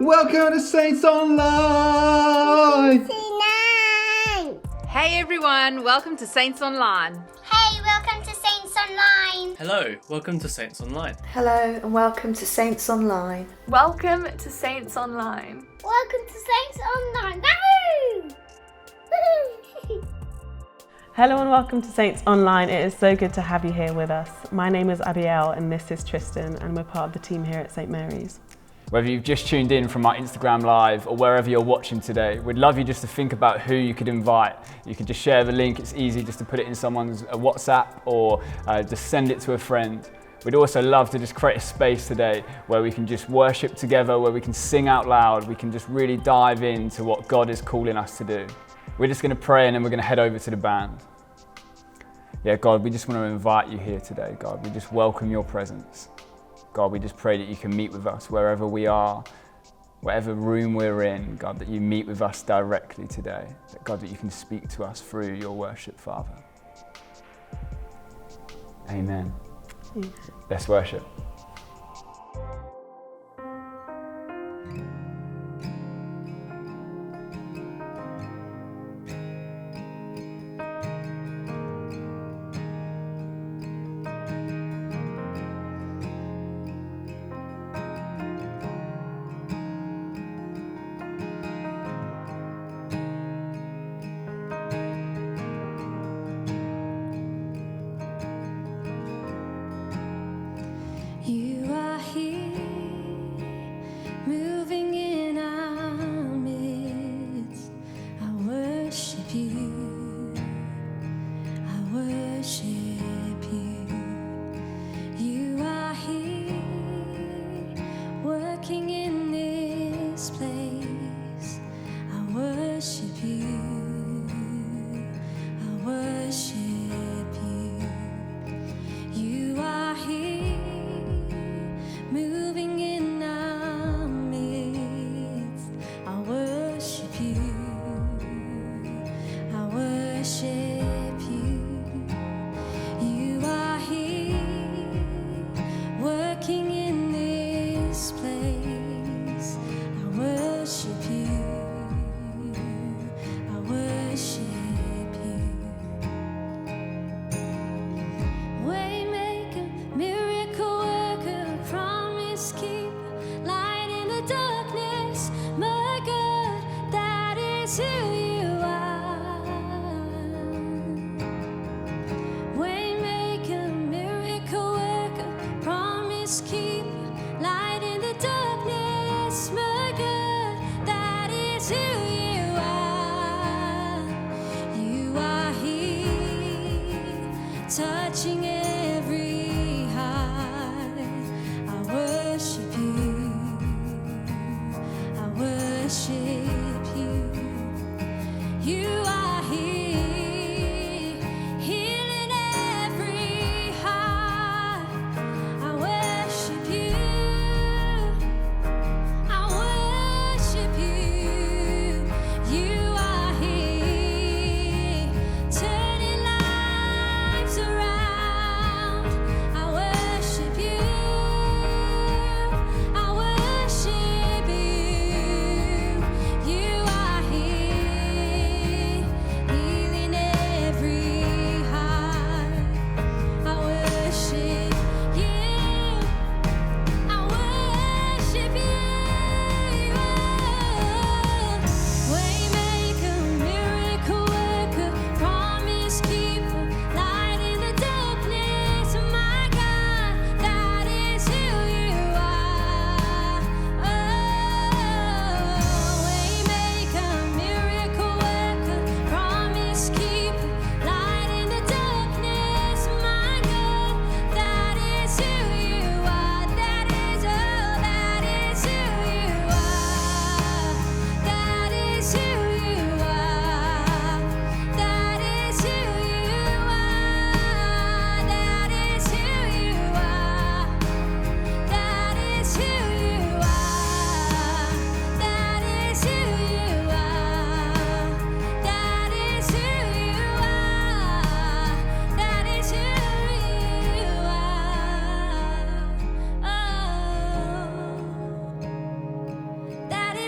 Welcome to Saints Online! Hey everyone, welcome to Saints Online. Hey, welcome to Saints Online. Hello, welcome to Saints Online. Hello and welcome to Saints Online. Welcome to Saints Online. Welcome to Saints Online. Woohoo! Woohoo! Hello and welcome to Saints Online. It is so good to have you here with us. My name is Abiel and this is Tristan and we're part of the team here at St Mary's. Whether you've just tuned in from our Instagram Live or wherever you're watching today, we'd love you just to think about who you could invite. You could just share the link, it's easy just to put it in someone's WhatsApp or just send it to a friend. We'd also love to just create a space today where we can just worship together, where we can sing out loud, we can just really dive into what God is calling us to do. We're just going to pray and then we're going to head over to the band. Yeah, God, we just want to invite you here today, God. We just welcome your presence. God, we just pray that you can meet with us wherever we are, whatever room we're in, God, that you meet with us directly today. That God, that you can speak to us through your worship, Father. Amen. Let's worship. You are here, moving in our midst. I worship you. I worship you. You are here, working in this place. I worship you. I worship you. You are here,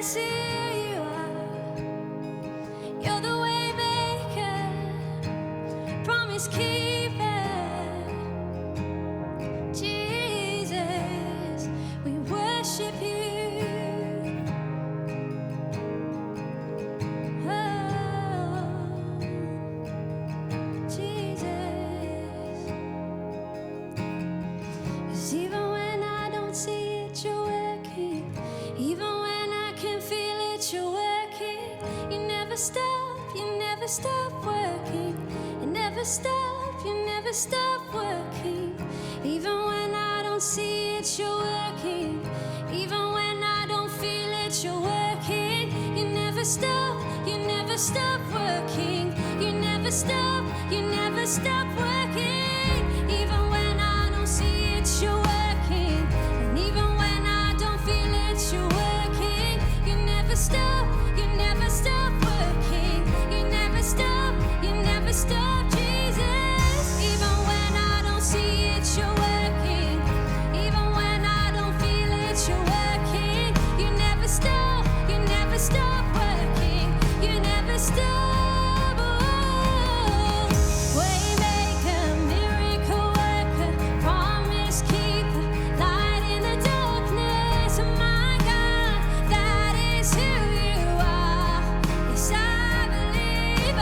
is who you are. You're the way maker, promise keeper. Jesus, we worship you. Even when I don't see it, you're working. Even when I can feel it, you're working. You never stop working. You never stop working. Even when I don't see it, you're working. Even when I don't feel it, you're working. You never stop working. You never stop working. Even when I don't see it, you're working. And even when I don't feel it, you're working. You never stop working. You never stop, Jesus. Even when I don't see it, you're working. Even when I don't feel it, you're working. You never stop working. You never stop. Waymaker, miracle worker, promise keeper, light in the darkness. My God, that is who you are. Yes, I believe.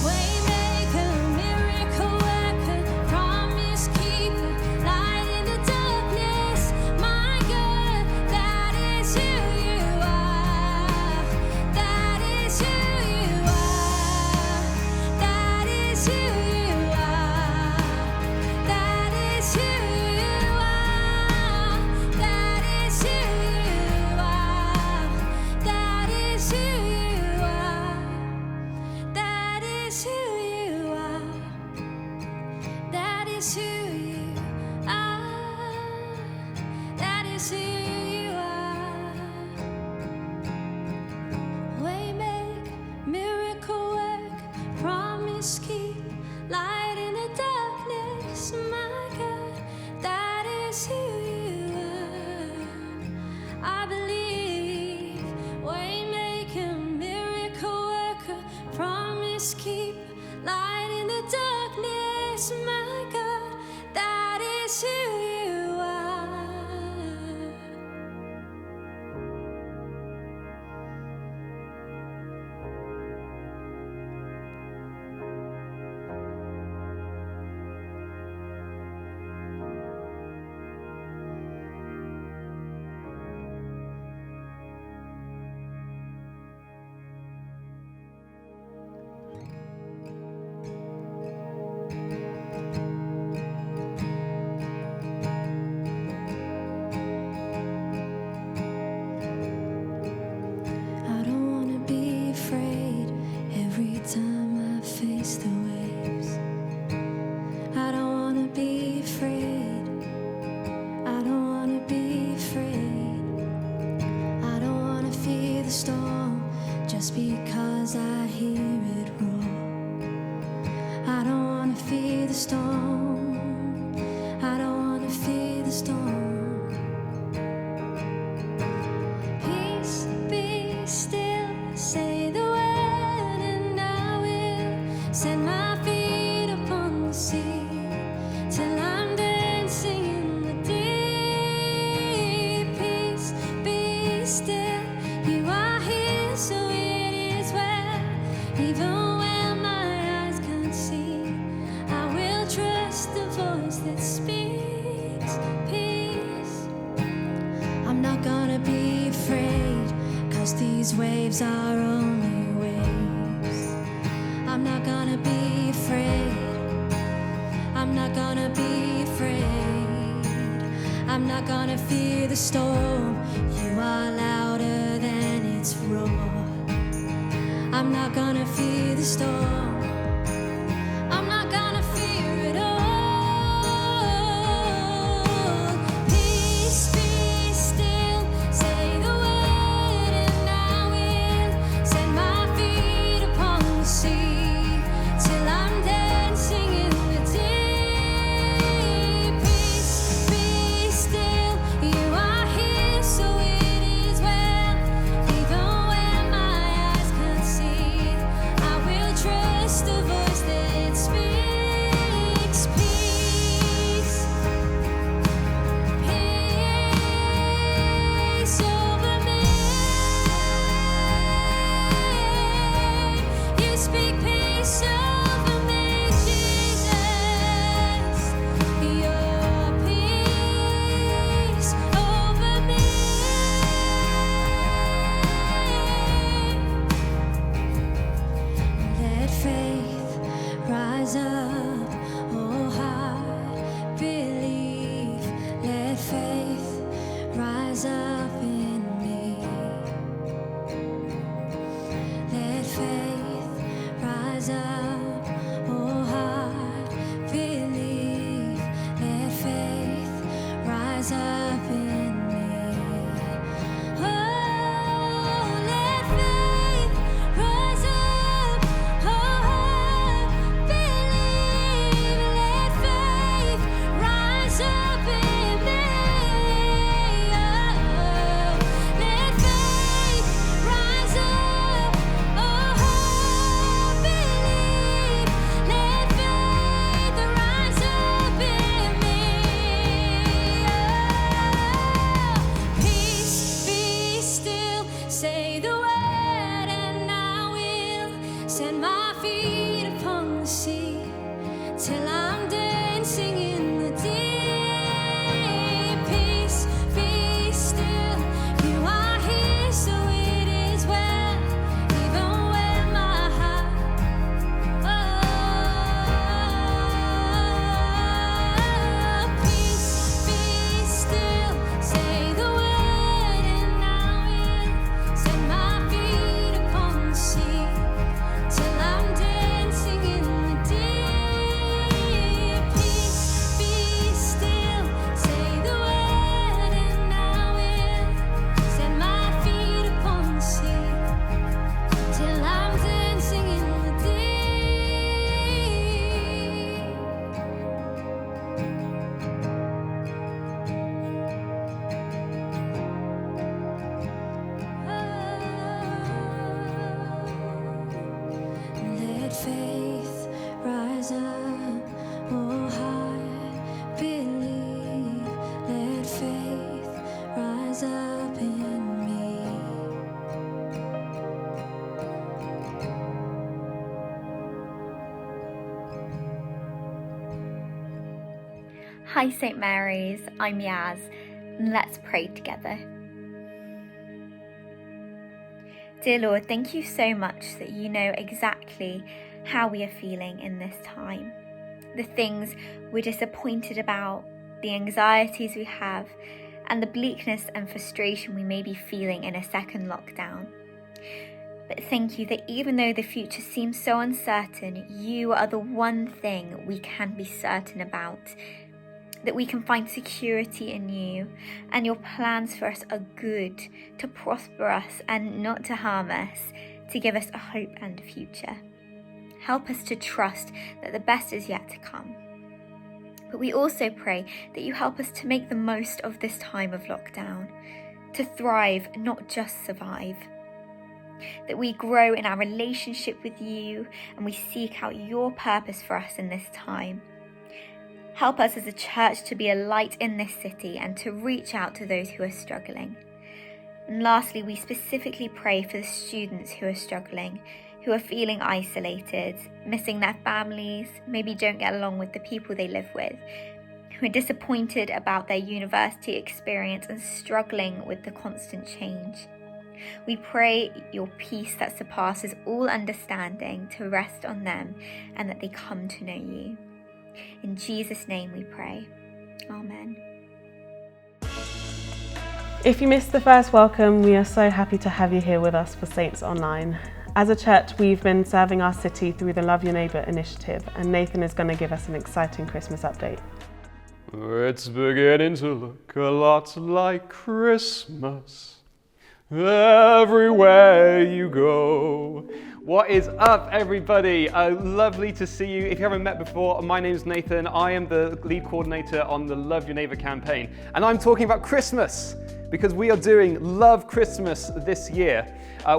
Waymaker, miracle worker, promise keeper, light in the darkness. My God, that is who you are. That is who you are. That is who you are. That is who you are. That is who you are. That is who you are. That is who you are. That is who you are. That is who you are. Waymaker, miracle work, promise keep, light in the darkness. My God, that is who you are. I believe. Waymaker, miracle worker, promise keep, light in the darkness. My God, that is who you are. I don't wanna be afraid every time I face the waves. I don't wanna be afraid. I don't wanna be afraid. I don't wanna fear the storm just because I hear it roar. I don't wanna fear the storm. I don't wanna fear the storm. Peace, be still, say the word and I will set my feet upon the sea till I'm dancing in the deep. Peace, be still, you are here, so it is well. Even when my eyes can't see, I will trust the voice that speaks peace. I'm not gonna be afraid, 'cause these waves are only waves. I'm not gonna be afraid. I'm not gonna be afraid. I'm not gonna fear the storm. You are louder than its roar. I'm not gonna fear the storm. I'm not gonna fear it all. Peace, be still, say the word and I will set my feet upon the sea till I'm dancing in the deep. Peace, be still, you are here, so it is well. rise up in me. Oh, let faith rise up. Oh, believe. Let faith rise up in me. Oh, let faith rise up. Oh, believe. Let faith rise up in me. Oh, peace, be still. Say the word, and I will set my feet upon the sea till I'm dancing in the deep. Peace, be still. You are here, so it is well. Even when my heart, oh, peace, be still. Say the word, and I will set my feet upon the sea till I'm dancing in the deep. Peace, be still. Say the word, and I will set my feet upon the sea till I'm dancing in the deep. Let faith rise up, oh I believe. Let faith rise up in me. Hi St. Mary's, I'm Yaz, and let's pray together. Dear Lord, thank you so much that you know exactly how we are feeling in this time. The things we're disappointed about, the anxieties we have, and the bleakness and frustration we may be feeling in a second lockdown. But thank you that even though the future seems so uncertain, you are the one thing we can be certain about. That we can find security in you, and your plans for us are good, to prosper us and not to harm us, to give us a hope and a future. Help us to trust that the best is yet to come. But we also pray that you help us to make the most of this time of lockdown, to thrive, not just survive. That we grow in our relationship with you and we seek out your purpose for us in this time. Help us as a church to be a light in this city and to reach out to those who are struggling. And lastly, we specifically pray for the students who are struggling, who are feeling isolated, missing their families, maybe don't get along with the people they live with, who are disappointed about their university experience and struggling with the constant change. We pray your peace that surpasses all understanding to rest on them and that they come to know you. In Jesus' name we pray. Amen. If you missed the first welcome, we are so happy to have you here with us for Saints Online. As a church, we've been serving our city through the Love Your Neighbour initiative, and Nathan is going to give us an exciting Christmas update. It's beginning to look a lot like Christmas everywhere you go. What is up, everybody? Lovely to see you. If you haven't met before, my name is Nathan. I am the lead coordinator on the Love Your Neighbour campaign. And I'm talking about Christmas because we are doing Love Christmas this year.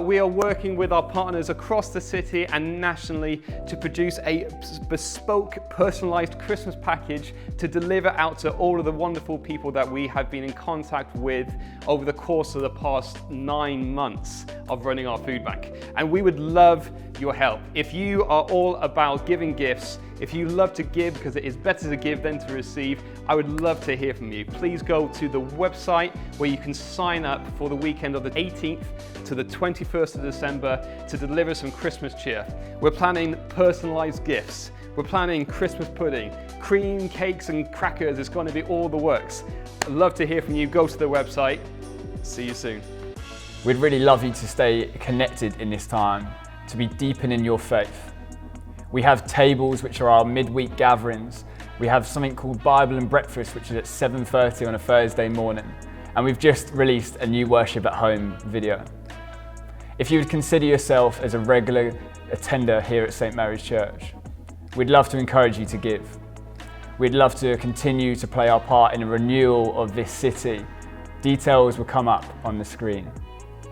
We are working with our partners across the city and nationally to produce a bespoke, personalised Christmas package to deliver out to all of the wonderful people that we have been in contact with over the course of the past 9 months of running our food bank. And we would love your help. If you are all about giving gifts, if you love to give because it is better to give than to receive, I would love to hear from you. Please go to the website where you can sign up for the weekend of the 18th to the 21st of December to deliver some Christmas cheer. We're planning personalised gifts. We're planning Christmas pudding, cream, cakes and crackers. It's going to be all the works. I'd love to hear from you. Go to the website. See you soon. We'd really love you to stay connected in this time, to be deepening your faith. We have tables, which are our midweek gatherings, We have something called Bible and Breakfast, which is at 7:30 on a Thursday morning. And we've just released a new Worship at Home video. If you would consider yourself as a regular attender here at St Mary's Church, we'd love to encourage you to give. We'd love to continue to play our part in a renewal of this city. Details will come up on the screen.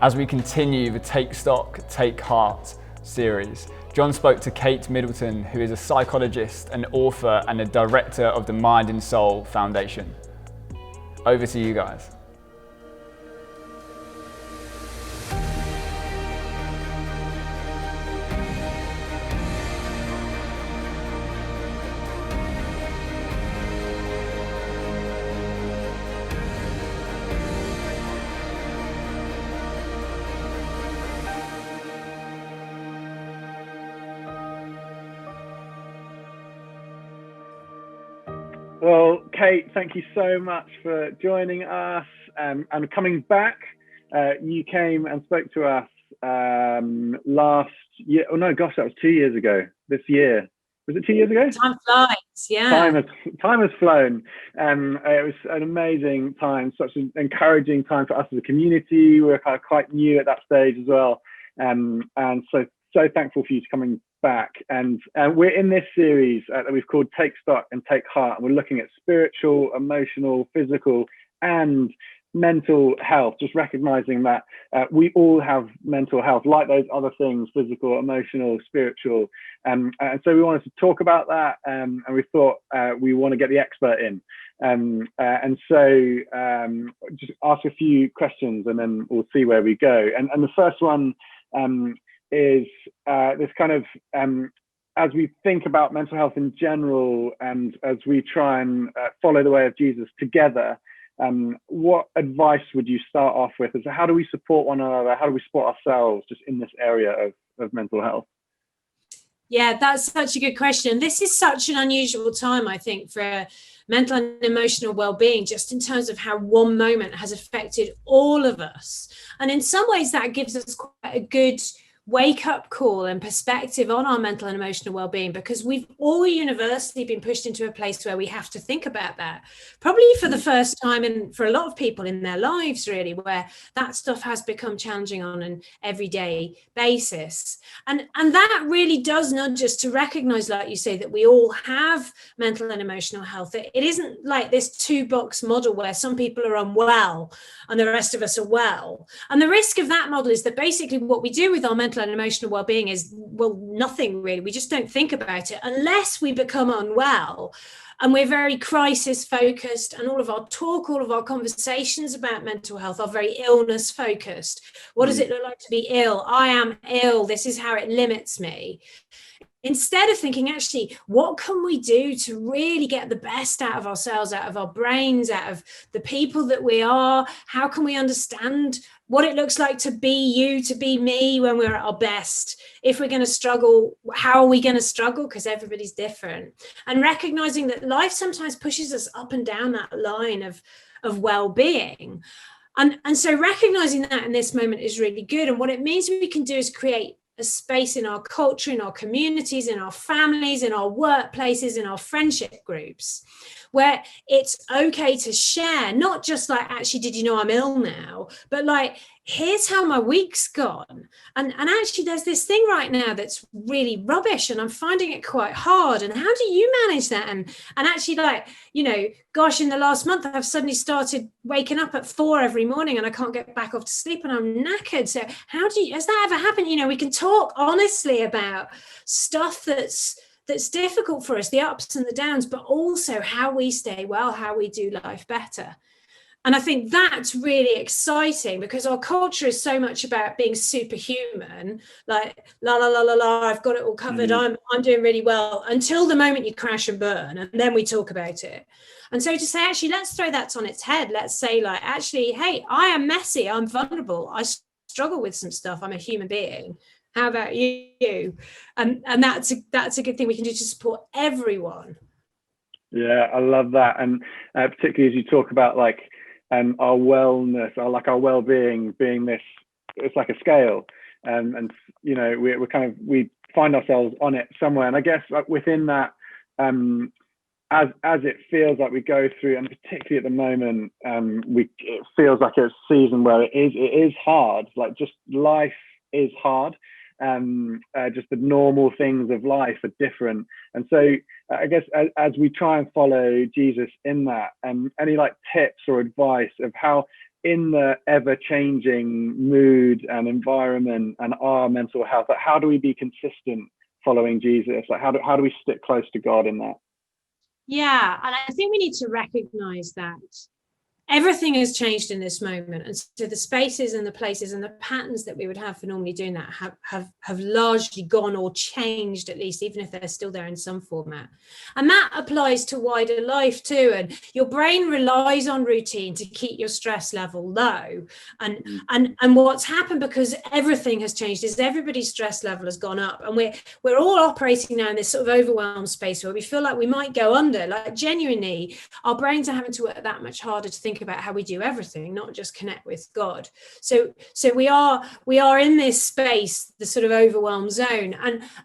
As we continue the Take Stock, Take Heart series, John spoke to Kate Middleton, who is a psychologist, an author, and a director of the Mind and Soul Foundation. Over to you guys. Well, Kate, thank you so much for joining us and coming back. You came and spoke to us last year. Oh no, gosh, that was 2 years ago. This year. Was it 2 years ago? Time flies, yeah. Time has flown. It was an amazing time, such an encouraging time for us as a community. We were kind of quite new at that stage as well. And so thankful for you coming back. And we're in this series that we've called Take Stock and Take Heart. And we're looking at spiritual, emotional, physical, and mental health, just recognizing that we all have mental health, like those other things, physical, emotional, spiritual. And so we wanted to talk about that. And we thought we want to get the expert in. And so just ask a few questions and then we'll see where we go. And the first one is this kind of, as we think about mental health in general, and as we try and follow the way of Jesus together, what advice would you start off with? As how do we support one another? How do we support ourselves just in this area of mental health? Yeah, that's such a good question. This is such an unusual time, I think, for mental and emotional well-being, just in terms of how one moment has affected all of us. And in some ways that gives us quite a good wake-up call and perspective on our mental and emotional well-being, because we've all universally been pushed into a place where we have to think about that, probably for the first time, and for a lot of people in their lives, really, where that stuff has become challenging on an everyday basis. And that really does nudge us to recognize, like you say, that we all have mental and emotional health. It isn't like this two-box model where some people are unwell and the rest of us are well. And the risk of that model is that basically what we do with our mental and emotional well-being is, well, nothing really. We just don't think about it unless we become unwell. And we're very crisis focused, and all of our talk, all of our conversations about mental health are very illness focused. What does it look like to be ill? I am ill. This is how it limits me. Instead of thinking, actually, what can we do to really get the best out of ourselves, out of our brains, out of the people that we are? How can we understand what it looks like to be you, to be me when we're at our best? If we're going to struggle, how are we going to struggle? Because everybody's different. And recognizing that life sometimes pushes us up and down that line of well-being. And so recognizing that in this moment is really good. And what it means we can do is create a space in our culture, in our communities, in our families, in our workplaces, in our friendship groups, where it's okay to share, not just like, actually, did you know I'm ill now? But like, here's how my week's gone. And actually, there's this thing right now that's really rubbish, and I'm finding it quite hard. And how do you manage that? And actually, like, you know, gosh, in the last month, I've suddenly started waking up at 4 every morning and I can't get back off to sleep and I'm knackered. So has that ever happened? You know, we can talk honestly about stuff that's difficult for us, the ups and the downs, but also how we stay well, how we do life better. And I think that's really exciting, because our culture is so much about being superhuman, like la la la la la, I've got it all covered, I'm doing really well, until the moment you crash and burn, and then we talk about it. And so to say, actually, let's throw that on its head. Let's say, like, actually, hey, I am messy, I'm vulnerable, I struggle with some stuff, I'm a human being. How about you? And that's a good thing we can do to support everyone. Yeah, I love that. And particularly as you talk about like our wellness, our well-being being this, it's like a scale. And you know, we find ourselves on it somewhere. And I guess like within that, as it feels like we go through, and particularly at the moment, it feels like a season where it is hard. Like, just life is hard. Just the normal things of life are different, and so I guess as we try and follow Jesus in that, any like tips or advice of how, in the ever-changing mood and environment and our mental health, like, how do we be consistent following Jesus? Like, how do we stick close to God in that? Yeah, and I think we need to recognize that everything has changed in this moment, and so the spaces and the places and the patterns that we would have for normally doing that have largely gone or changed, at least, even if they're still there in some format. And that applies to wider life too. And your brain relies on routine to keep your stress level low. And what's happened, because everything has changed, is everybody's stress level has gone up, and we're all operating now in this sort of overwhelmed space where we feel like we might go under. Like, genuinely, our brains are having to work that much harder to think about how we do everything, not just connect with God. So we are in this space, the sort of overwhelmed zone,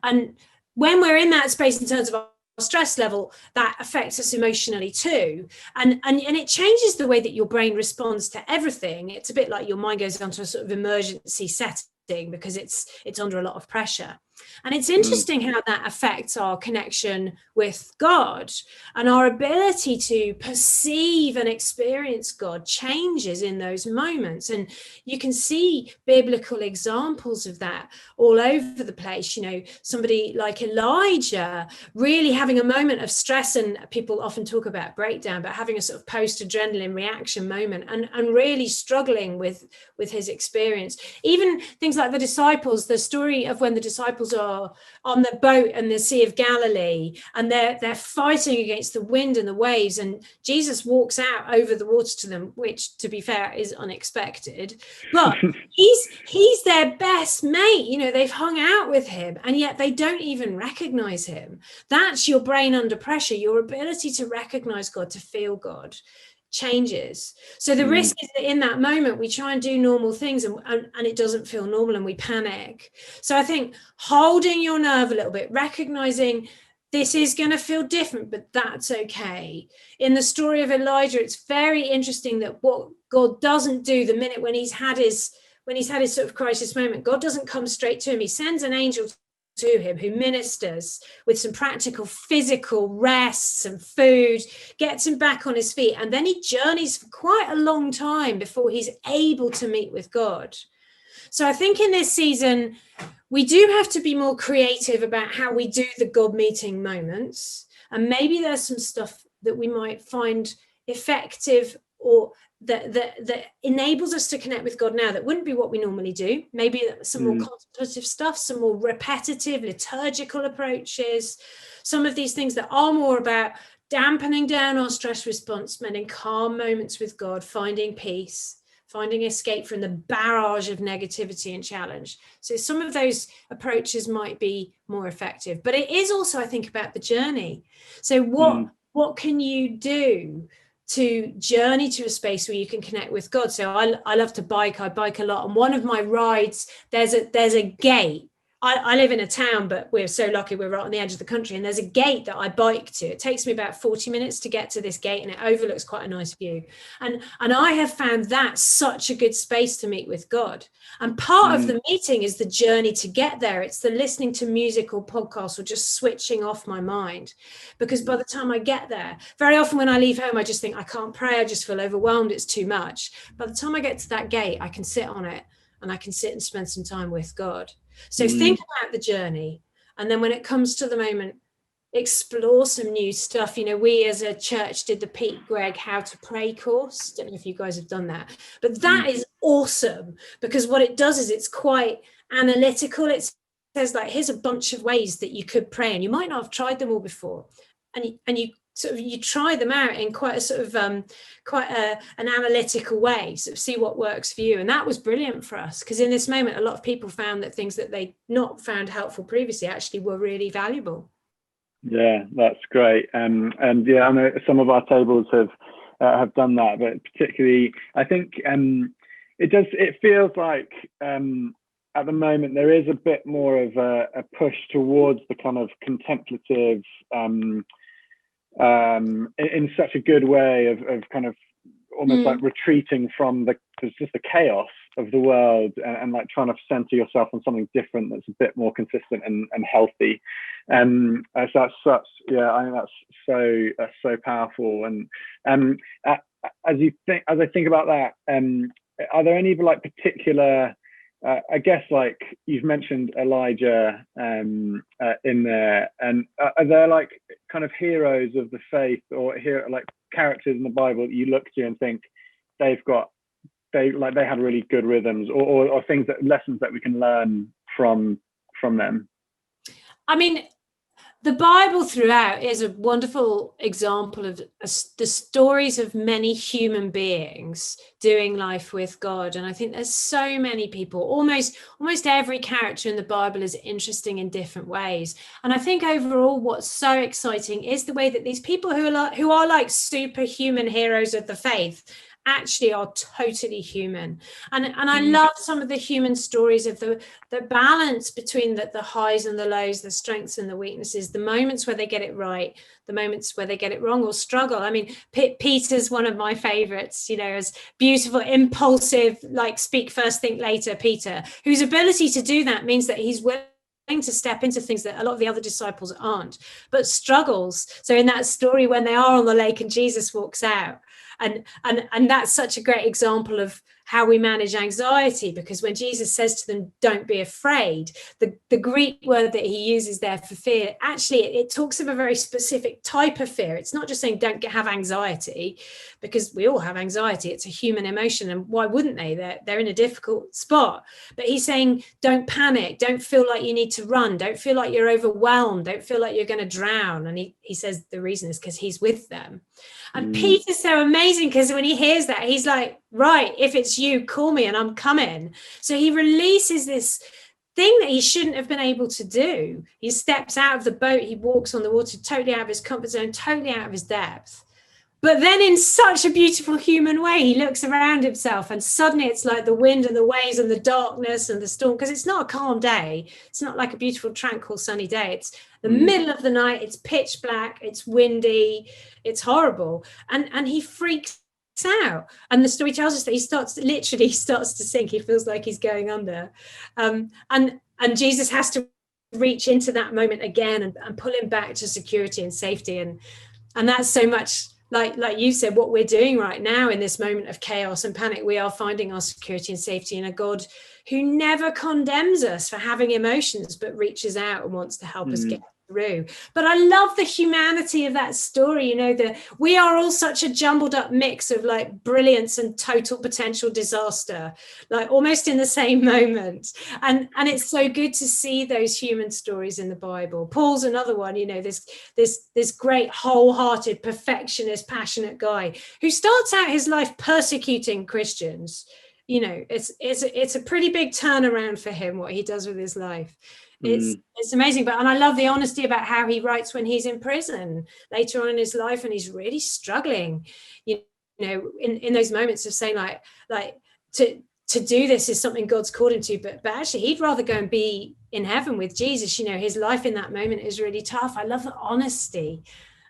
and when we're in that space in terms of our stress level, that affects us emotionally too, and it changes the way that your brain responds to everything. It's a bit like your mind goes onto a sort of emergency setting because it's under a lot of pressure. And it's interesting how that affects our connection with God, and our ability to perceive and experience God changes in those moments. And you can see biblical examples of that all over the place. You know, somebody like Elijah really having a moment of stress, and people often talk about breakdown, but having a sort of post-adrenaline reaction moment, and really struggling with his experience. Even things like the disciples, the story of when the disciples are on the boat in the Sea of Galilee, and they're fighting against the wind and the waves, and Jesus walks out over the water to them, which, to be fair, is unexpected, but he's their best mate. You know, they've hung out with him, and yet they don't even recognize him. That's your brain under pressure. Your ability to recognize God, to feel God, changes. So the risk is that in that moment we try and do normal things, and it doesn't feel normal, and we panic. So I think holding your nerve a little bit, recognizing this is going to feel different, but that's okay. In the story of Elijah, it's very interesting that what God doesn't do the minute when he's had his sort of crisis moment, God doesn't come straight to him. He sends an angel to him who ministers with some practical physical rests and food, gets him back on his feet, and then he journeys for quite a long time before he's able to meet with God. So I think in this season we do have to be more creative about how we do the God meeting moments, and maybe there's some stuff that we might find effective, or that enables us to connect with God now that wouldn't be what we normally do. Maybe some more contemplative stuff, some more repetitive liturgical approaches, some of these things that are more about dampening down our stress response, spending calm moments with God, finding peace, finding escape from the barrage of negativity and challenge. So some of those approaches might be more effective, but it is also, I think, about the journey. So what can you do to journey to a space where you can connect with God? So I love to bike. I bike a lot, and one of my rides, there's a gate. I live in a town, but we're so lucky we're right on the edge of the country, and there's a gate that I bike to. It takes me about 40 minutes to get to this gate, and it overlooks quite a nice view. And I have found that such a good space to meet with God. And part of the meeting is the journey to get there. It's the listening to music or podcasts, or just switching off my mind. Because by the time I get there, very often when I leave home, I just think I can't pray. I just feel overwhelmed. It's too much. By the time I get to that gate, I can sit on it, and I can sit and spend some time with God. So think about the journey, and then when it comes to the moment, explore some new stuff. You know, we as a church did the Pete Greig How to Pray course. Don't know if you guys have done that, but that is awesome, because what it does is it's quite analytical. It says, like, here's a bunch of ways that you could pray, and you might not have tried them all before, and you try them out in quite a sort of an analytical way, sort of see what works for you. And that was brilliant for us, because in this moment, a lot of people found that things that they not found helpful previously actually were really valuable. Yeah, that's great. And yeah, I know some of our tables have done that, but particularly, I think it feels like at the moment there is a bit more of a push towards the kind of contemplative in such a good way of kind of almost like retreating from just the chaos of the world and like trying to center yourself on something different that's a bit more consistent and healthy. So that's such, I think that's so powerful. And as I think about that, are there any like particular, I guess like you've mentioned Elijah in there, and are there like kind of heroes of the faith or like characters in the Bible that you look to and think they had really good rhythms or things lessons that we can learn from them? I mean, the Bible throughout is a wonderful example of the stories of many human beings doing life with God. And I think there's so many people, almost every character in the Bible is interesting in different ways. And I think overall what's so exciting is the way that these people who are like superhuman heroes of the faith actually are totally human. And I love some of the human stories of the balance between the highs and the lows, the strengths and the weaknesses, the moments where they get it right, the moments where they get it wrong or struggle. I mean, Peter's one of my favorites, as beautiful, impulsive, like speak first, think later, Peter, whose ability to do that means that he's willing to step into things that a lot of the other disciples aren't, but struggles. So in that story, when they are on the lake and Jesus walks out, and that's such a great example of how we manage anxiety, because when Jesus says to them, don't be afraid, the Greek word that he uses there for fear, actually it talks of a very specific type of fear. It's not just saying don't have anxiety, because we all have anxiety. It's a human emotion, and why wouldn't they? They're in a difficult spot. But he's saying don't panic, don't feel like you need to run, don't feel like you're overwhelmed, don't feel like you're going to drown. And he says the reason is because he's with them. And Peter's so amazing, because when he hears that, he's like, right, if it's you, call me and I'm coming. So he releases this thing that he shouldn't have been able to do. He steps out of the boat, he walks on the water, totally out of his comfort zone, totally out of his depth. But then in such a beautiful human way, he looks around himself and suddenly it's like the wind and the waves and the darkness and the storm, because it's not a calm day. It's not like a beautiful, tranquil, sunny day. It's the middle of the night. It's pitch black. It's windy. It's horrible. And he freaks out. And the story tells us that he starts to sink. He feels like he's going under. And Jesus has to reach into that moment again and pull him back to security and safety. And that's so much like you said, what we're doing right now in this moment of chaos and panic. We are finding our security and safety in a God who never condemns us for having emotions, but reaches out and wants to help us get through. But I love the humanity of that story. We are all such a jumbled up mix of like brilliance and total potential disaster, like almost in the same moment. And it's so good to see those human stories in the Bible. Paul's another one, this great wholehearted, perfectionist, passionate guy who starts out his life persecuting Christians. It's a pretty big turnaround for him, what he does with his life. It's amazing. And I love the honesty about how he writes when he's in prison later on in his life and he's really struggling, in those moments of saying like to do this is something God's called him to, but actually he'd rather go and be in heaven with Jesus. His life in that moment is really tough. I love the honesty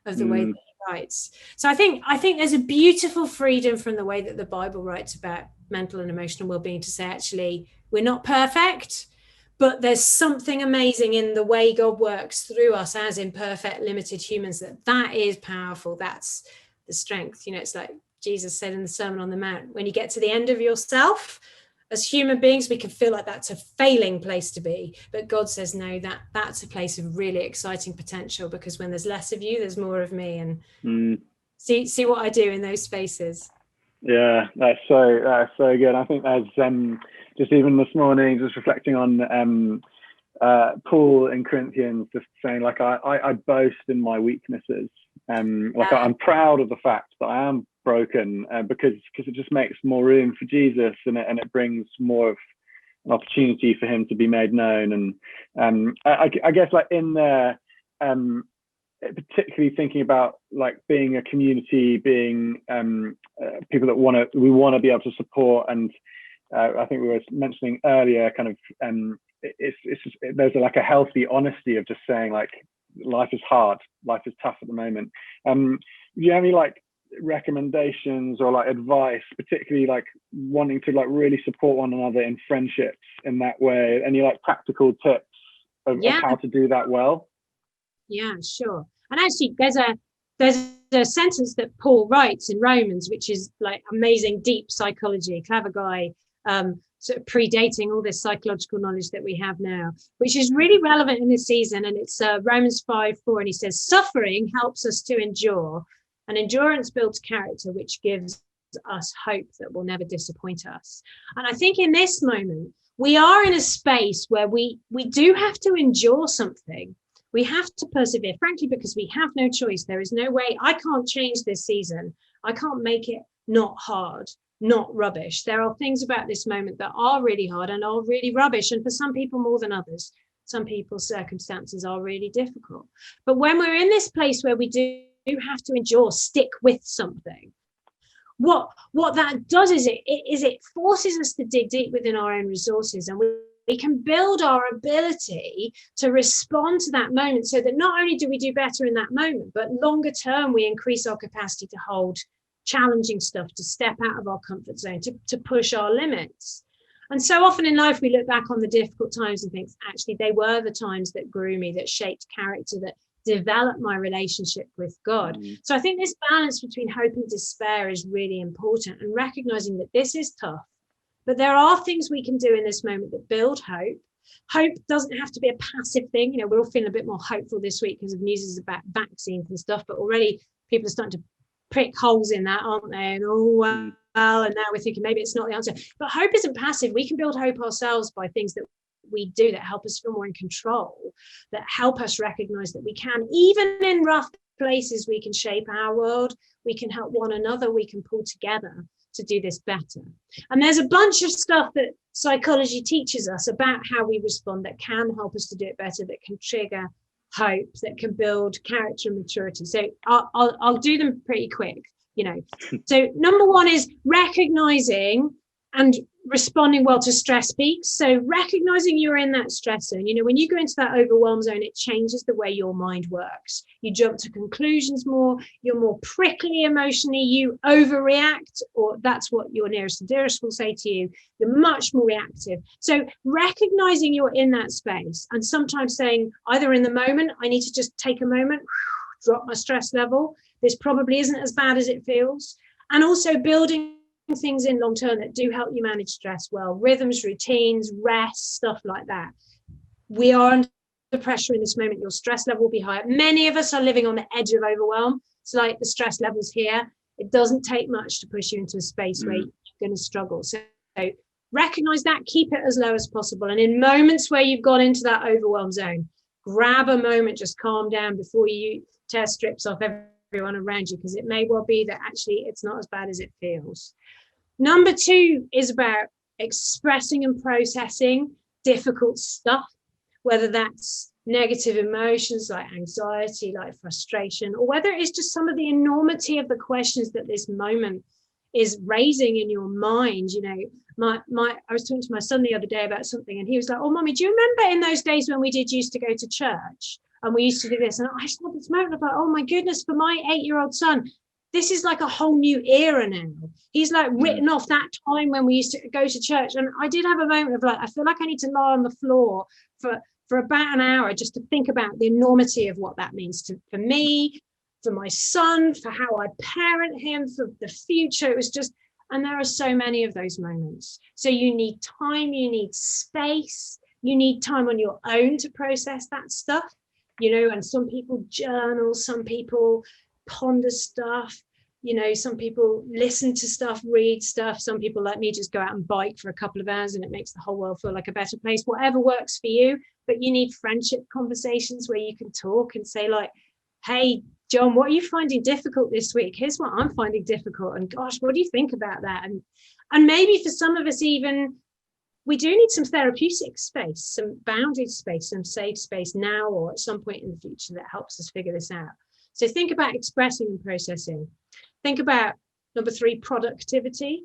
of the way that he writes. So I think there's a beautiful freedom from the way that the Bible writes about mental and emotional well-being to say, actually, we're not perfect, but there's something amazing in the way God works through us as imperfect, limited humans, that is powerful. That's the strength. It's like Jesus said in the Sermon on the Mount, when you get to the end of yourself, as human beings, we can feel like that's a failing place to be. But God says, no, that's a place of really exciting potential, because when there's less of you, there's more of me. And see what I do in those spaces. Yeah, that's so good. I think there's just even this morning, just reflecting on Paul in Corinthians, just saying like I boast in my weaknesses. I'm proud of the fact that I am broken, because it just makes more room for Jesus, and it brings more of an opportunity for him to be made known. And I guess like in there, particularly thinking about like being a community, being people that we want to be able to support. And I think we were mentioning earlier, kind of there's like a healthy honesty of just saying like, life is hard, life is tough at the moment. Do you have any like recommendations or like advice, particularly like wanting to like really support one another in friendships in that way? Any like practical tips of how to do that well? Yeah, sure. And actually there's a sentence that Paul writes in Romans, which is like amazing, deep psychology, clever guy, sort of predating all this psychological knowledge that we have now, which is really relevant in this season. And it's Romans 5:4, and he says, suffering helps us to endure, and endurance builds character, which gives us hope that will never disappoint us. And I think in this moment, we are in a space where we do have to endure something. We have to persevere, frankly, because we have no choice. There is no way. I can't change this season. I can't make it not hard, not rubbish. There are things about this moment that are really hard and are really rubbish. And for some people more than others, some people's circumstances are really difficult. But when we're in this place where we do have to endure, stick with something, what that does is it forces us to dig deep within our own resources, and we can build our ability to respond to that moment, so that not only do we do better in that moment, but longer term we increase our capacity to hold challenging stuff, to step out of our comfort zone, to push our limits. And so often in life we look back on the difficult times and think, actually they were the times that grew me, that shaped character, that developed my relationship with God. So I think this balance between hope and despair is really important, and recognizing that this is tough, but there are things we can do in this moment that build hope. Hope doesn't have to be a passive thing. You know, we're all feeling a bit more hopeful this week because of news about vaccines and stuff, but already people are starting to prick holes in that, aren't they? And well, and now we're thinking maybe it's not the answer. But hope isn't passive. We can build hope ourselves by things that we do that help us feel more in control, that help us recognize that we can, even in rough places, we can shape our world, we can help one another, we can pull together to do this better. And there's a bunch of stuff that psychology teaches us about how we respond that can help us to do it better, that can trigger hope, that can build character and maturity. So I'll do them pretty quick, you know. So number one is recognizing and responding well to stress peaks. So recognizing you're in that stress zone. You know, when you go into that overwhelm zone, it changes the way your mind works. You jump to conclusions more, you're more prickly emotionally, you overreact, or that's what your nearest and dearest will say to you. You're much more reactive. So recognizing you're in that space, and sometimes saying either in the moment, I need to just take a moment, drop my stress level. This probably isn't as bad as it feels. And also building things in long term that do help you manage stress well, rhythms, routines, rest, stuff like that. We are under pressure in this moment. Your stress level will be higher. Many of us are living on the edge of overwhelm. It's like the stress levels here. It doesn't take much to push you into a space where you're going to struggle. So recognize that, keep it as low as possible. And in moments where you've gone into that overwhelm zone, grab a moment, just calm down before you tear strips off everyone around you, because it may well be that actually it's not as bad as it feels. Number two is about expressing and processing difficult stuff, whether that's negative emotions like anxiety, like frustration, or whether it's just some of the enormity of the questions that this moment is raising in your mind. You know, I was talking to my son the other day about something, and he was like, oh, Mommy, do you remember in those days when we used to go to church and we used to do this? And I just had this moment of like, oh my goodness, for my 8-year-old son, this is like a whole new era now. He's like written off that time when we used to go to church. And I did have a moment of like, I feel like I need to lie on the floor for about an hour just to think about the enormity of what that means for me, for my son, for how I parent him, for the future. It was just, and there are so many of those moments. So you need time, you need space, you need time on your own to process that stuff, you know. And some people journal, some people ponder stuff, you know, some people listen to stuff, read stuff, some people like me just go out and bike for a couple of hours and it makes the whole world feel like a better place. Whatever works for you. But you need friendship conversations where you can talk and say like, hey John, what are you finding difficult this week? Here's what I'm finding difficult, and gosh, what do you think about that? And maybe for some of us, even we do need some therapeutic space, some bounded space, some safe space now or at some point in the future that helps us figure this out. So think about expressing and processing. Think about number 3, productivity.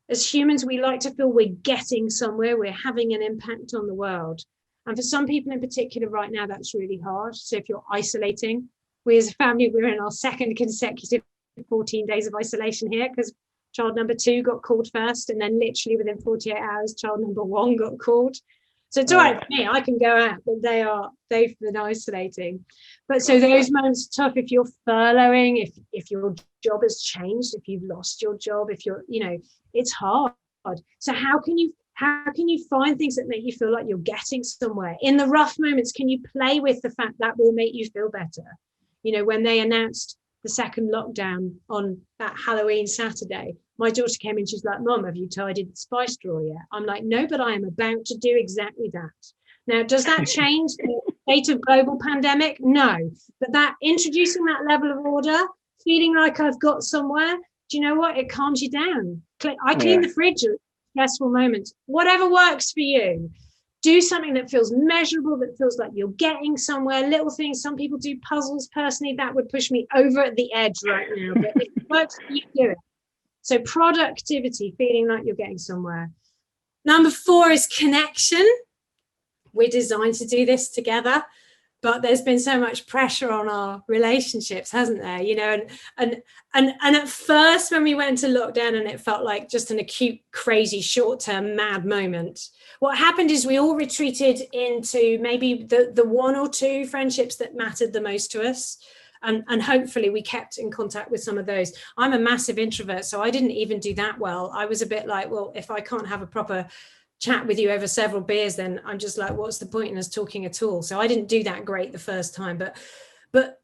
As humans, we like to feel we're getting somewhere, we're having an impact on the world. And for some people in particular right now, that's really hard. So if you're isolating, we as a family, we're in our second consecutive 14 days of isolation here because child number 2 got called first, and then literally within 48 hours, child number 1 got called. So it's all right for me, I can go out, but they've been isolating. But so those moments are tough if you're furloughing, if your job has changed, if you've lost your job, if you're, it's hard. So how can you find things that make you feel like you're getting somewhere? In the rough moments, can you play with the fact that will make you feel better? When they announced the second lockdown on that Halloween Saturday, my daughter came in, she's like, Mom, have you tidied the spice drawer yet? I'm like, no, but I am about to do exactly that. Now, does that change the state of global pandemic? No, but that introducing that level of order, feeling like I've got somewhere, do you know what? It calms you down. I clean the fridge at stressful moments. Whatever works for you. Do something that feels measurable, that feels like you're getting somewhere. Little things. Some people do puzzles. Personally, that would push me over at the edge right now. But if it works for you, do it. So productivity, feeling like you're getting somewhere. Number 4 is connection. We're designed to do this together, but there's been so much pressure on our relationships, hasn't there? And at first when we went into lockdown and it felt like just an acute, crazy, short-term mad moment, what happened is we all retreated into maybe the 1 or 2 friendships that mattered the most to us. And hopefully we kept in contact with some of those. I'm a massive introvert, so I didn't even do that well. I was a bit like, well, if I can't have a proper chat with you over several beers, then I'm just like, what's the point in us talking at all? So I didn't do that great the first time. But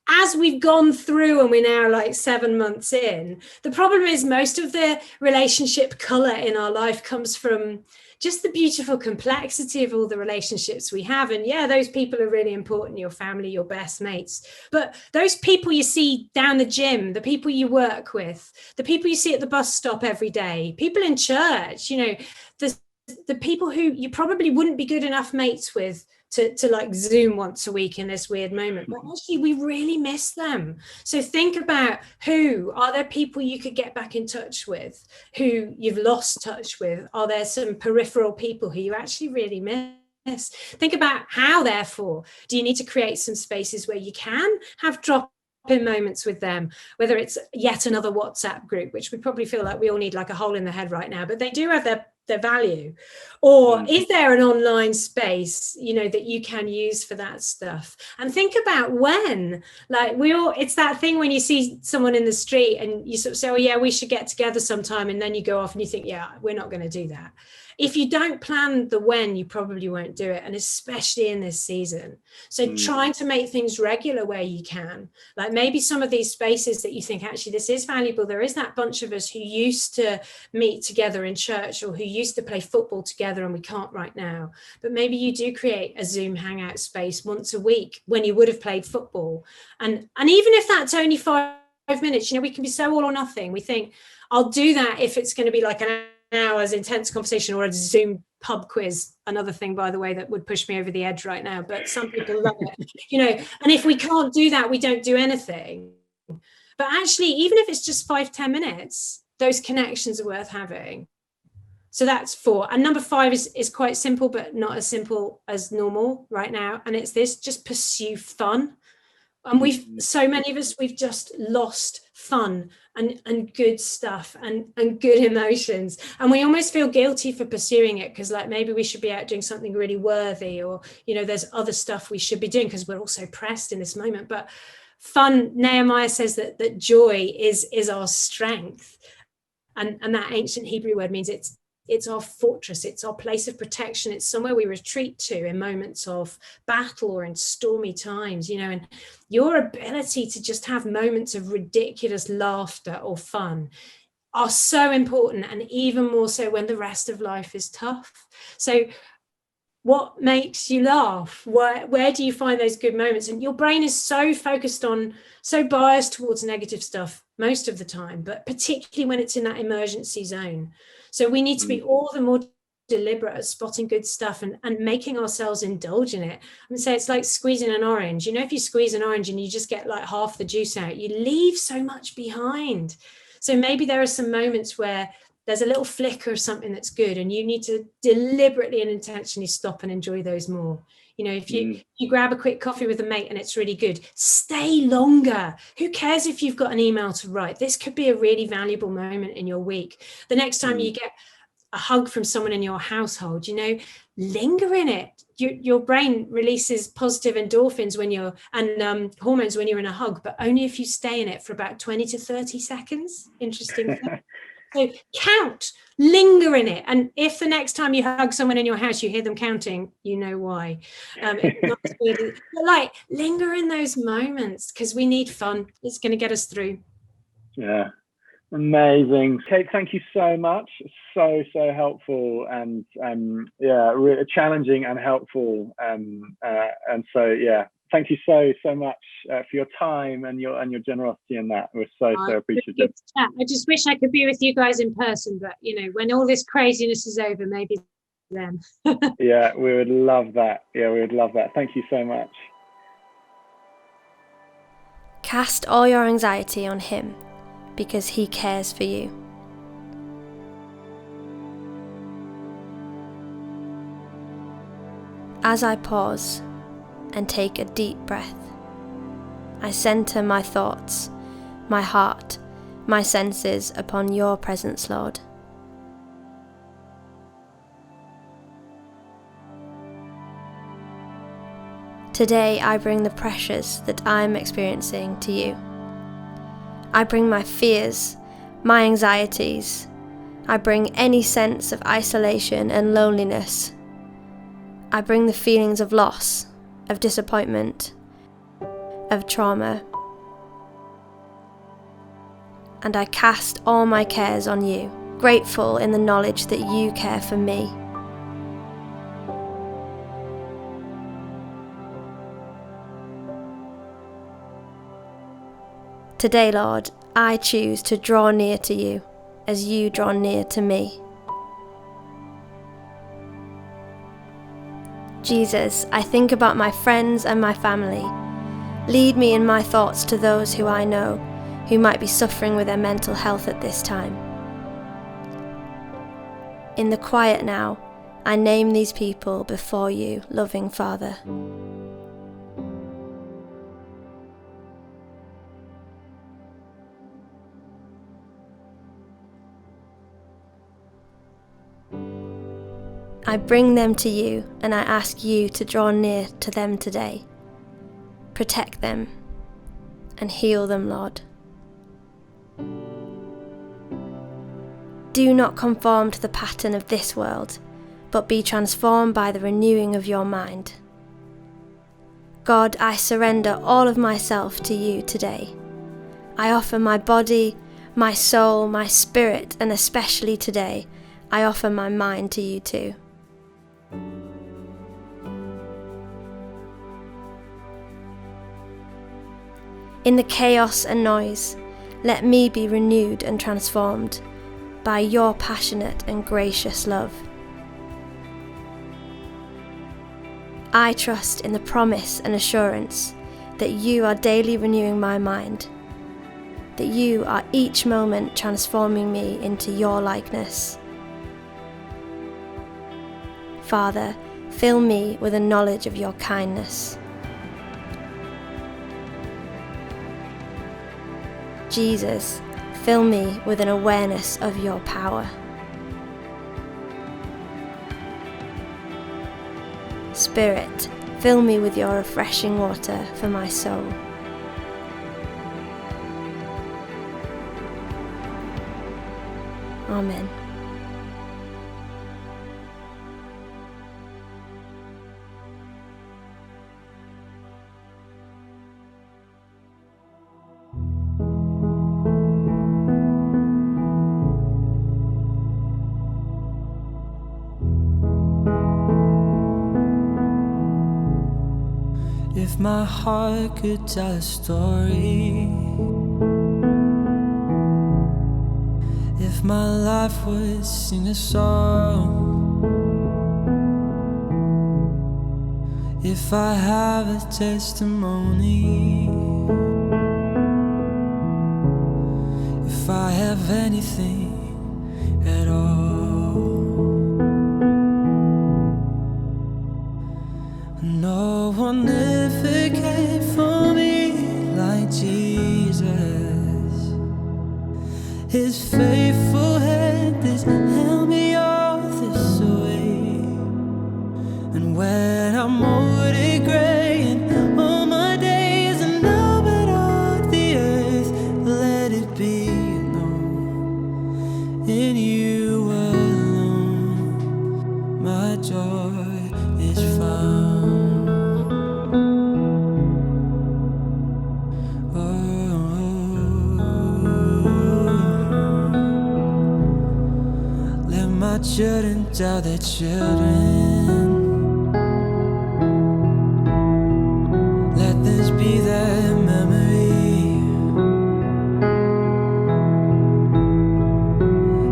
as we've gone through and we're now like 7 months in, the problem is most of the relationship color in our life comes from just the beautiful complexity of all the relationships we have. And yeah, those people are really important, your family, your best mates. But those people you see down the gym, the people you work with, the people you see at the bus stop every day, people in church, the people who you probably wouldn't be good enough mates with to like Zoom once a week in this weird moment, but actually we really miss them. So think about are there people you could get back in touch with who you've lost touch with? Are there some peripheral people who you actually really miss? Think about how, therefore, do you need to create some spaces where you can have drop-in moments with them, whether it's yet another WhatsApp group, which we probably feel like we all need like a hole in the head right now, but they do have their value. Or is there an online space that you can use for that stuff? And think about when, like, it's that thing when you see someone in the street and you sort of say, oh yeah, we should get together sometime, and then you go off and you think, yeah, we're not going to do that. If you don't plan the when, you probably won't do it, and especially in this season. So trying to make things regular where you can, like maybe some of these spaces that you think, actually, this is valuable. There is that bunch of us who used to meet together in church or who used to play football together and we can't right now. But maybe you do create a Zoom hangout space once a week when you would have played football. And even if that's only 5 minutes, we can be so all or nothing. We think, I'll do that if it's going to be like an hour's intense conversation or a Zoom pub quiz, another thing, by the way, that would push me over the edge right now, but some people love it, and if we can't do that, we don't do anything. But actually, even if it's just 5-10 minutes, those connections are worth having. So that's 4. And number 5 is quite simple, but not as simple as normal right now, and it's this: just pursue fun. And so many of us, we've just lost fun and good stuff and good emotions. And we almost feel guilty for pursuing it because like maybe we should be out doing something really worthy, or, there's other stuff we should be doing because we're all so pressed in this moment. But fun, Nehemiah says that joy is our strength. And that ancient Hebrew word means it's our fortress, it's our place of protection, it's somewhere we retreat to in moments of battle or in stormy times, and your ability to just have moments of ridiculous laughter or fun are so important, and even more so when the rest of life is tough. So what makes you laugh? Where do you find those good moments? And your brain is so biased towards negative stuff most of the time, but particularly when it's in that emergency zone. So we need to be all the more deliberate at spotting good stuff and making ourselves indulge in it. I mean, say it's like squeezing an orange. If you squeeze an orange and you just get like half the juice out, you leave so much behind. So maybe there are some moments where there's a little flicker of something that's good, and you need to deliberately and intentionally stop and enjoy those more. You know, if you grab a quick coffee with a mate and it's really good, stay longer. Who cares if you've got an email to write? This could be a really valuable moment in your week. The next time you get a hug from someone in your household, you know, linger in it. Your brain releases positive endorphins when you're, and hormones when you're in a hug, but only if you stay in it for about 20 to 30 seconds. Interesting. So count, linger in it. And if the next time you hug someone in your house, you hear them counting, you know why. But like, linger in those moments, because we need fun. It's going to get us through. Yeah. Amazing. Kate, thank you so much. So helpful, and really challenging and helpful. And so, yeah, thank you so much for your time and your generosity in that. We're so appreciative. I just wish I could be with you guys in person, but you know, when all this craziness is over, maybe then. Yeah, we would love that. Thank you so much. Cast all your anxiety on him, because he cares for you. As I pause and take a deep breath, I center my thoughts, my heart, my senses upon your presence, Lord. Today I bring the pressures that I am experiencing to you. I bring my fears, my anxieties. I bring any sense of isolation and loneliness. I bring the feelings of loss, of disappointment, of trauma. And I cast all my cares on you, grateful in the knowledge that you care for me. Today, Lord, I choose to draw near to you as you draw near to me. Jesus, I think about my friends and my family. Lead me in my thoughts to those who I know, who might be suffering with their mental health at this time. In the quiet now, I name these people before you, loving Father. I bring them to you, and I ask you to draw near to them today. Protect them and heal them, Lord. Do not conform to the pattern of this world, but be transformed by the renewing of your mind. God, I surrender all of myself to you today. I offer my body, my soul, my spirit, and especially today, I offer my mind to you too. In the chaos and noise, let me be renewed and transformed by your passionate and gracious love. I trust in the promise and assurance that you are daily renewing my mind, that you are each moment transforming me into your likeness. Father, fill me with a knowledge of your kindness. Jesus, fill me with an awareness of your power. Spirit, fill me with your refreshing water for my soul. Amen. If my heart could tell a story, if my life would sing a song, if I have a testimony, if I have anything at In you alone, my joy is found. Let my children tell their children. Let this be their memory,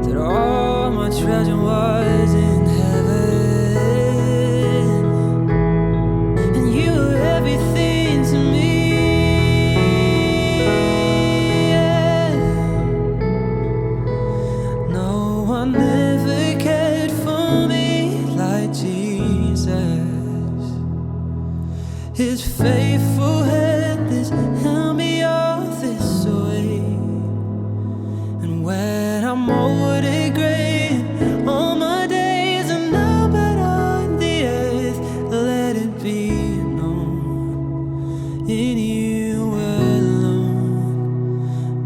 that all my treasure was in heaven, and you were everything to me. Yeah. No one ever cared for me like Jesus. His faithful hand has held me all this way. And when I'm old and gray, all my days are numbered on the earth, let it be known. In you alone,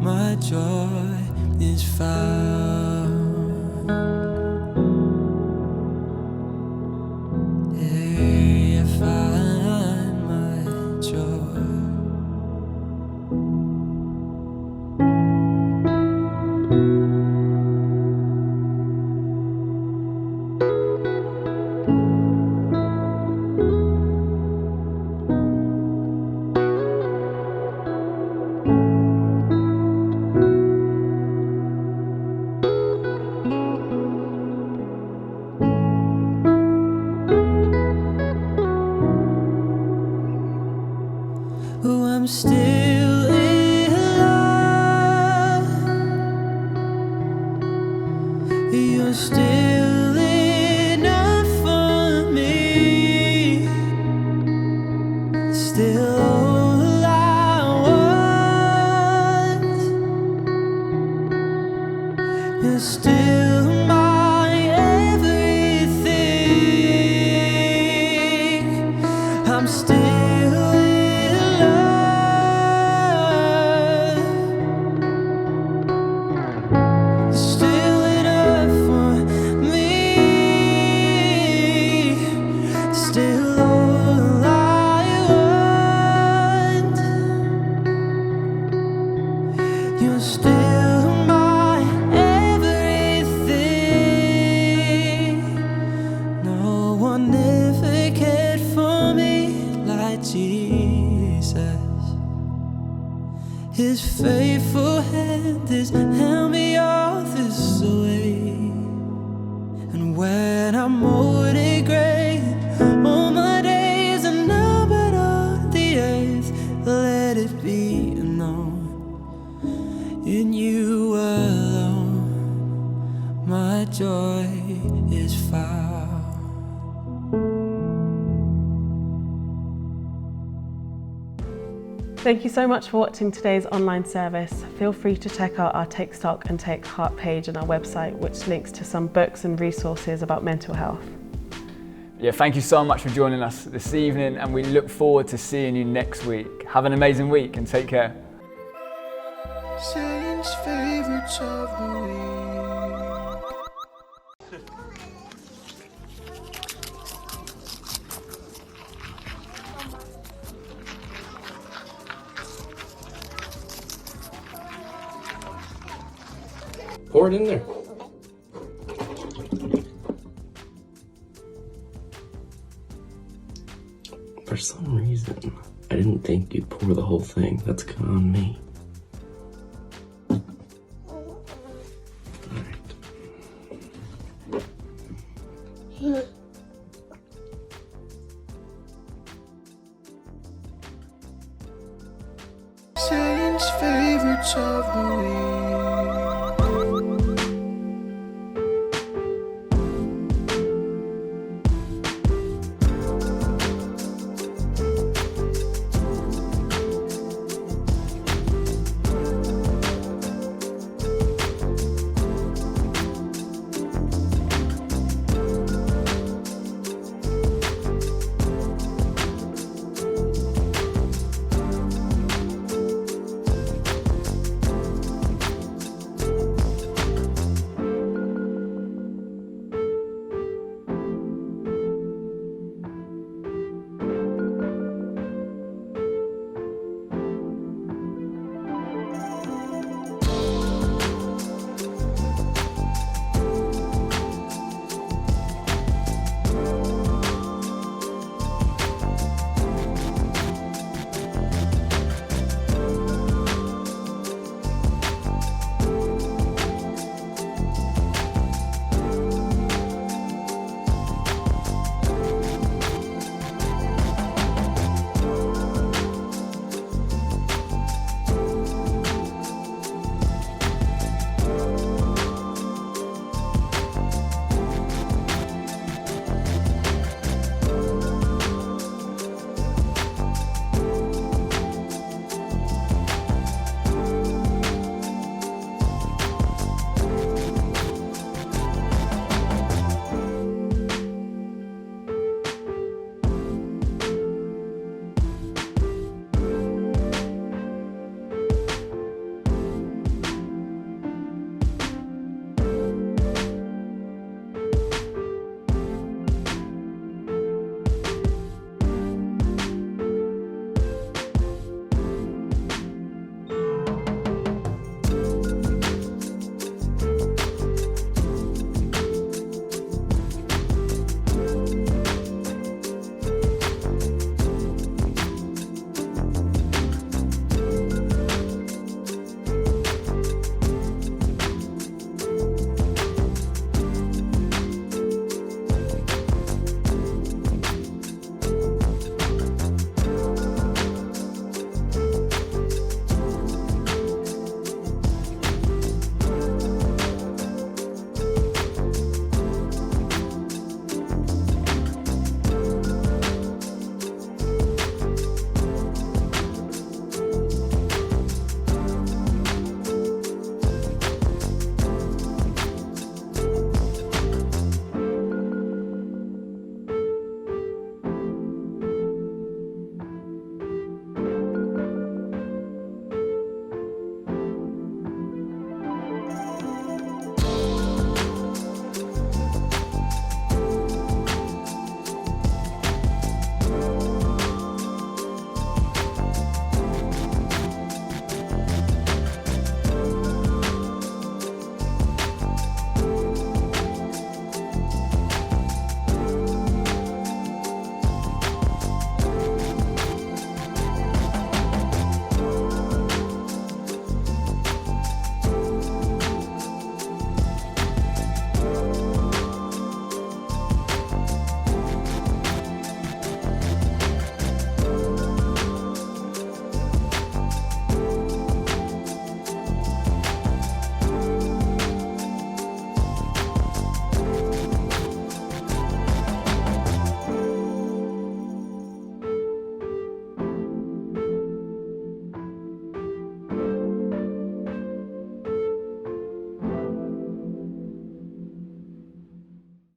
my joy is found. There you find my joy. Oh, I'm still in love. You're still enough for me. Still all I want. You're still my everything. I'm still still enough for me. Still all I want. You're still my everything. No one ever cared for me like Jesus. His faithful hand has held me all this way. And when I'm old and gray, all my days are numbered on the earth, let it be known. In you alone, my joy is found. Thank you so much for watching today's online service. Feel free to check out our Take Stock and Take Heart page on our website, which links to some books and resources about mental health. Yeah, thank you so much for joining us this evening, and we look forward to seeing you next week. Have an amazing week and take care. Saints' favorites of the week. Pour it in there. For some reason, I didn't think you'd pour the whole thing. That's kind of on me. Saints' favorites of the week.